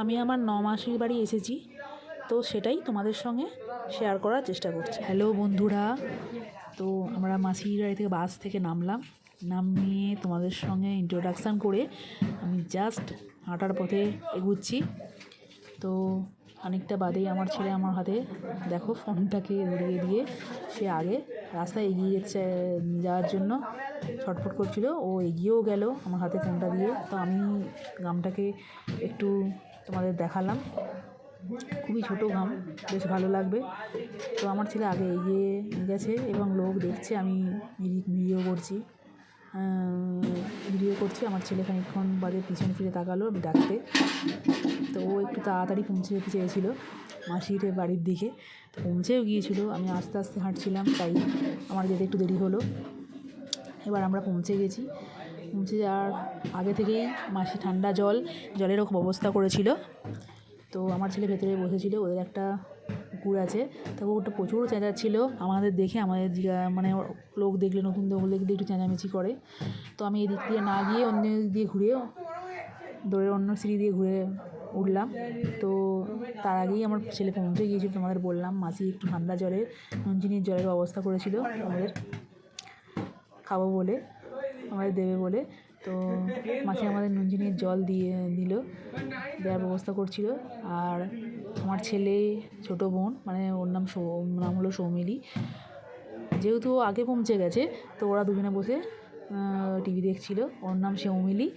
আমি আমার ৯ মাসির বাড়ি এসেছি, তো সেটাই তোমাদের সঙ্গে শেয়ার করার চেষ্টা করছি। হ্যালো বন্ধুরা, তো আমরা মাসির বাড়ি থেকে বাস থেকে নামিয়ে তোমাদের সঙ্গে ইন্ট্রোডাকশান করে আমি জাস্ট হাঁটার পথে এগুচ্ছি। তো খানিকটা বাদেই আমার ছেলে আমার হাতে দেখো ফোনটাকে ধরিয়ে দিয়ে সে আগে রাস্তায় এগিয়ে যাওয়ার জন্য ছটফট করছিল। ও এগিয়েও গেল আমার হাতে ফোনটা দিয়ে। তো আমি গ্রামটাকে একটু তোমাদের দেখালাম, খুবই ছোট গ্রাম, বেশ ভালো লাগবে। তো আমার ছেলে আগে এগিয়ে গেছে এবং লোক দেখছে আমি ভিডিও করছি। আমার ছেলে খানিকক্ষণ বাদে পিছন ফিরে তাকালো ডাকতে। তো ও একটু তাড়াতাড়ি পৌঁছে যেতে চেয়েছিলো মাসির বাড়ির দিকে, তো পৌঁছেও গিয়েছিলো। আমি আস্তে আস্তে হাঁটছিলাম, তাই আমার যেতে একটু দেরি হলো। এবার আমরা পৌঁছে গেছি। পৌঁছে যাওয়ার আগে থেকেই মাসি ঠান্ডা জলেরও ব্যবস্থা করেছিল। তো আমার ছেলে ভেতরে বসেছিল, ওদের একটা কুকুর আছে, তো কুকুরটা প্রচুর চেঁচাচ্ছিল আমাদের দেখে। আমাদের মানে লোক দেখলে, নতুন লোক দেখলে একটু চেঁচামেচি করে। তো আমি এই দিক দিয়ে না গিয়ে অন্য দিক দিয়ে ঘুরে দৌড়ের অন্য সিঁড়ি দিয়ে ঘুরে উঠলাম। তো তার আগেই আমার ছেলে পৌঁছে গিয়েছিল। তোমাদের বললাম মাসি একটু ঠান্ডা নুনচিনির জলের ব্যবস্থা করেছিল আমাদের খাবো বলে, আমাদের দেবে বলে। তো মাসি আমাদের নুনচিনির জল দেওয়ার ব্যবস্থা করছিল। আর আমার ছেলে ছোটো বোন, মানে ওর নাম হলো সৌমিলি, যেহেতু ও আগে পৌঁছে গেছে তো ওরা দুজনে বসে টিভি দেখছিল। ওর নাম সৌমিলি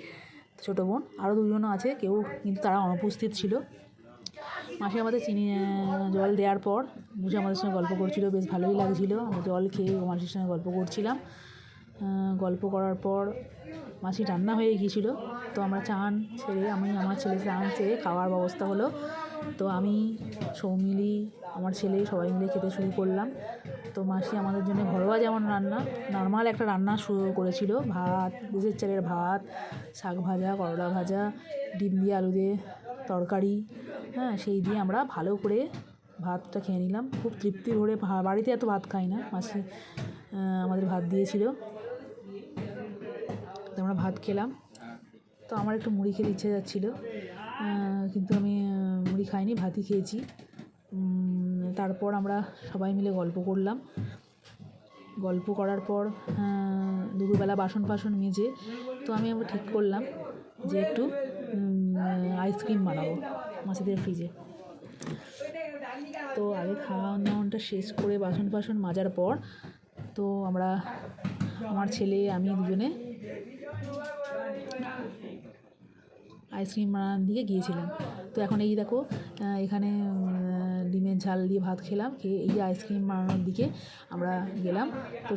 ছোটো বোন। আরও দুজনও আছে, কেউ কিন্তু তারা অনুপস্থিত ছিল। মাসি আমাদের জল দেওয়ার পর বুঝে আমাদের সঙ্গে গল্প করছিল, বেশ ভালোই লাগছিলো। আমরা জল খেয়ে মাসির সঙ্গে গল্প করছিলাম। গল্প করার পর মাসি রান্না হয়ে গিয়েছিলো। তো আমরা আমার ছেলে চান সেরে খাওয়ার ব্যবস্থা হলো। তো আমি, সৌমিলি, আমার ছেলে সবাই মিলে খেতে শুরু করলাম। তো মাসি আমাদের জন্য ঘরোয়া যেমন নর্মাল একটা রান্না শুরু করেছিল, ভাত, দেশের চালের ভাত, শাক ভাজা, করলা ভাজা, ডিম দিয়ে আলু দিয়ে তরকারি, সেই দিয়ে আমরা ভালো করে ভাতটা খেয়ে নিলাম খুব তৃপ্তি ভরে। বাড়িতে এত ভাত খাই না, মাসি আমাদের ভাত দিয়েছিল, তো আমরা ভাত খেলাম। তো আমার একটু মুড়ি খেতে ইচ্ছে যাচ্ছিলো, কিন্তু আমি মুড়ি খাইনি, ভাতই খেয়েছি। তারপর আমরা সবাই মিলে গল্প করলাম। গল্প করার পর দুপুরবেলা বাসন মেজে তো আমি ঠিক করলাম যে একটু আইসক্রিম বানাবো মাসিদের ফ্রিজে। তো আগে খাওয়া দাওয়াটা শেষ করে বাসন মাজার পর তো আমার ছেলে আমি দুজনে আইসক্রিম বানানোর দিকে গিয়েছিলাম। তো এখন এই দেখো এখানে ডিমের ঝাল দিয়ে ভাত খেলাম, খেয়ে এই আইসক্রিম বানানোর দিকে আমরা গেলাম। তো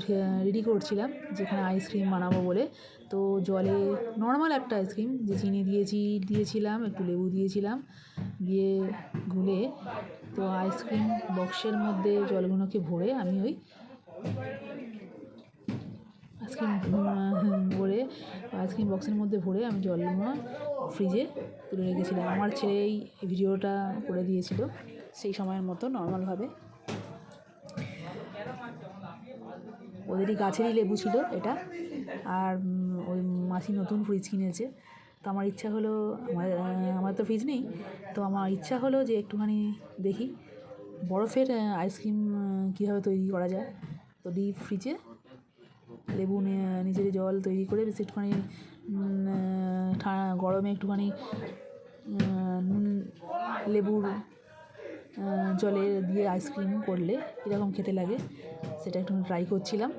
রেডি করছিলাম যেখানে আইসক্রিম বানাবো বলে। তো জলে নর্মাল একটা আইসক্রিম, যে চিনি দিয়েছিলাম, একটু লেবু দিয়েছিলাম, দিয়ে গুলে তো আইসক্রিম বক্সের মধ্যে জলগুলোকে ভরে আমি ওই আইসক্রিম বক্সের মধ্যে ভরে আমি জলগুলো ফ্রিজে তুলে রেখেছিলাম। আমার ছেলে এই ভিডিওটা করে দিয়েছিল সেই সময়ের মতো নর্মালভাবে। ওদেরই গাছেরই লেবু ছিল এটা। আর ওই মাসি নতুন ফ্রিজ কিনেছে। তো আমার ইচ্ছা হলো, আমার তো ফ্রিজ নেই, তো আমার ইচ্ছা হলো যে একটুখানি দেখি বরফের আইসক্রিম কীভাবে তৈরি করা যায়। তো ডিপ ফ্রিজে লেবু নিজের জল তৈরি করে বেশ একটুখানি গরমে একটুখানি লেবুর জলে দিয়ে আইসক্রিম করলে কীরকম খেতে লাগে সেটা একটু ট্রাই করছিলাম।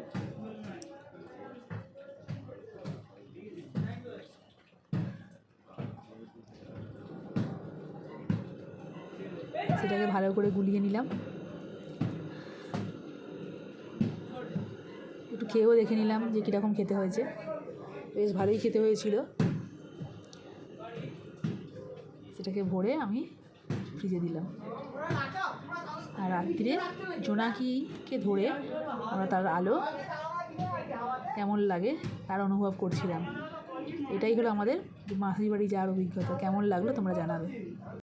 সেটাকে ভালো করে গুলিয়ে নিলাম, একটু খেয়েও দেখে নিলাম যে কীরকম খেতে হয়েছে। বেশ ভালোই খেতে হয়েছিল। সেটাকে ভরে আমি ফ্রিজে দিলাম। আর রাত্রিরে জোনাকিকে ধরে আমরা তার আলো কেমন লাগে তার অনুভব করছিলাম। এটাই হলো আমাদের মাসির বাড়ি যাওয়ার অভিজ্ঞতা। কেমন লাগলো তোমরা জানাবে।